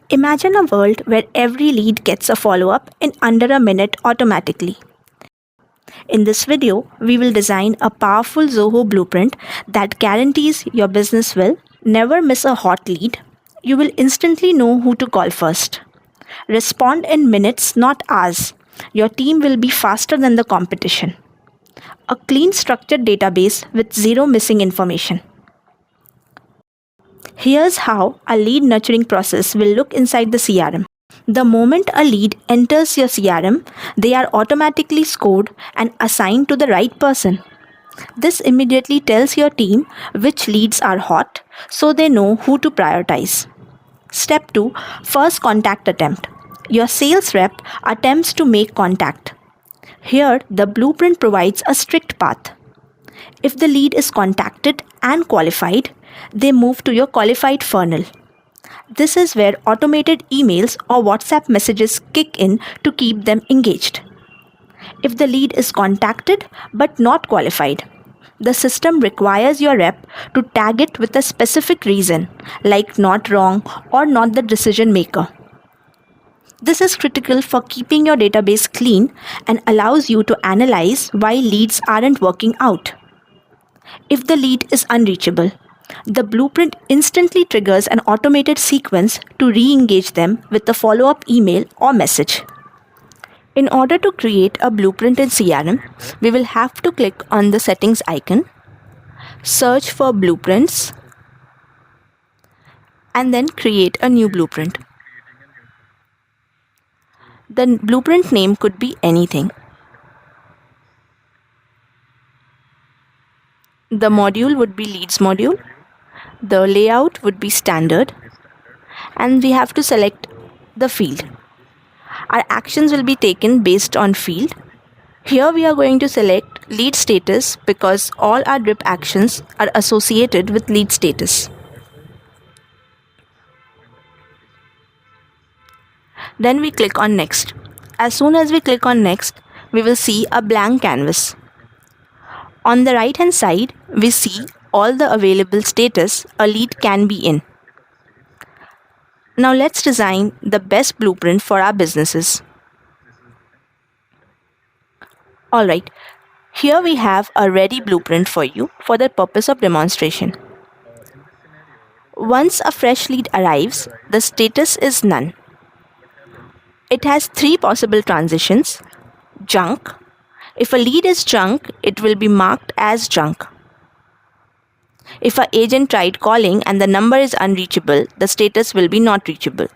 Imagine a world where every lead gets a follow-up in under a minute automatically. In this video, we will design a powerful Zoho blueprint that guarantees your business will never miss a hot lead. You will instantly know who to call first. Respond in minutes, not hours. Your team will be faster than the competition. A clean, structured database with zero missing information. Here's how a lead nurturing process will look inside the CRM. The moment a lead enters your CRM, they are automatically scored and assigned to the right person. This immediately tells your team which leads are hot, so they know who to prioritize. Step 2. First contact attempt. Your sales rep attempts to make contact. Here, the blueprint provides a strict path. If the lead is contacted and qualified, they move to your qualified funnel. This is where automated emails or WhatsApp messages kick in to keep them engaged. If the lead is contacted but not qualified, the system requires your rep to tag it with a specific reason, like not wrong or not the decision maker. This is critical for keeping your database clean and allows you to analyze why leads aren't working out. If the lead is unreachable, the blueprint instantly triggers an automated sequence to re-engage them with a follow-up email or message. In order to create a blueprint in CRM, we will have to click on the settings icon, search for blueprints, and then create a new blueprint. The blueprint name could be anything. The module would be leads module. The layout would be standard. And we have to select the field. Our actions will be taken based on field. Here we are going to select lead status because all our drip actions are associated with lead status. Then we click on next. As soon as we click on next, we will see a blank canvas. On the right hand side, we see all the available status a lead can be in. Now let's design the best blueprint for our businesses. Alright, here we have a ready blueprint for you for the purpose of demonstration. Once a fresh lead arrives, the status is none. It has 3 possible transitions. Junk. If a lead is junk, it will be marked as junk. If an agent tried calling and the number is unreachable, the status will be not reachable.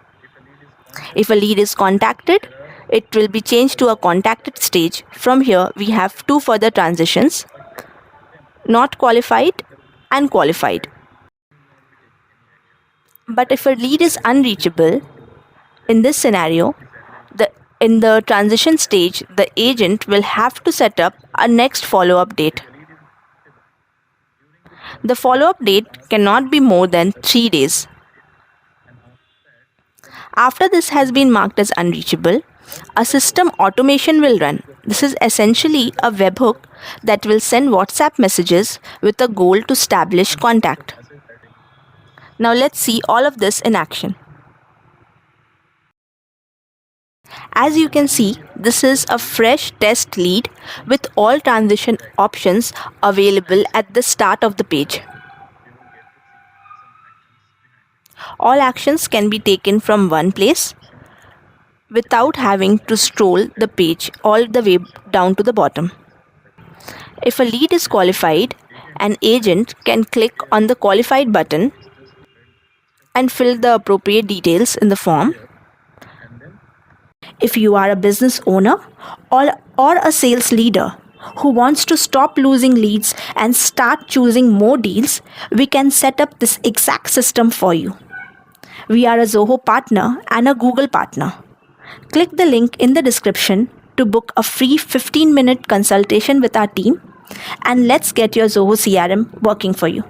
If a lead is contacted, it will be changed to a contacted stage. From here, we have 2 further transitions, not qualified and qualified. But if a lead is unreachable, in this scenario, in the transition stage, the agent will have to set up a next follow-up date. The follow-up date cannot be more than 3 days. After this has been marked as unreachable, a system automation will run. This is essentially a webhook that will send WhatsApp messages with a goal to establish contact. Now let's see all of this in action. As you can see, this is a fresh test lead with all transition options available at the start of the page. All actions can be taken from one place without having to scroll the page all the way down to the bottom. If a lead is qualified, an agent can click on the qualified button and fill the appropriate details in the form. If you are a business owner or a sales leader who wants to stop losing leads and start choosing more deals, we can set up this exact system for you. We are a Zoho partner and a Google partner. Click the link in the description to book a free 15-minute consultation with our team, and let's get your Zoho CRM working for you.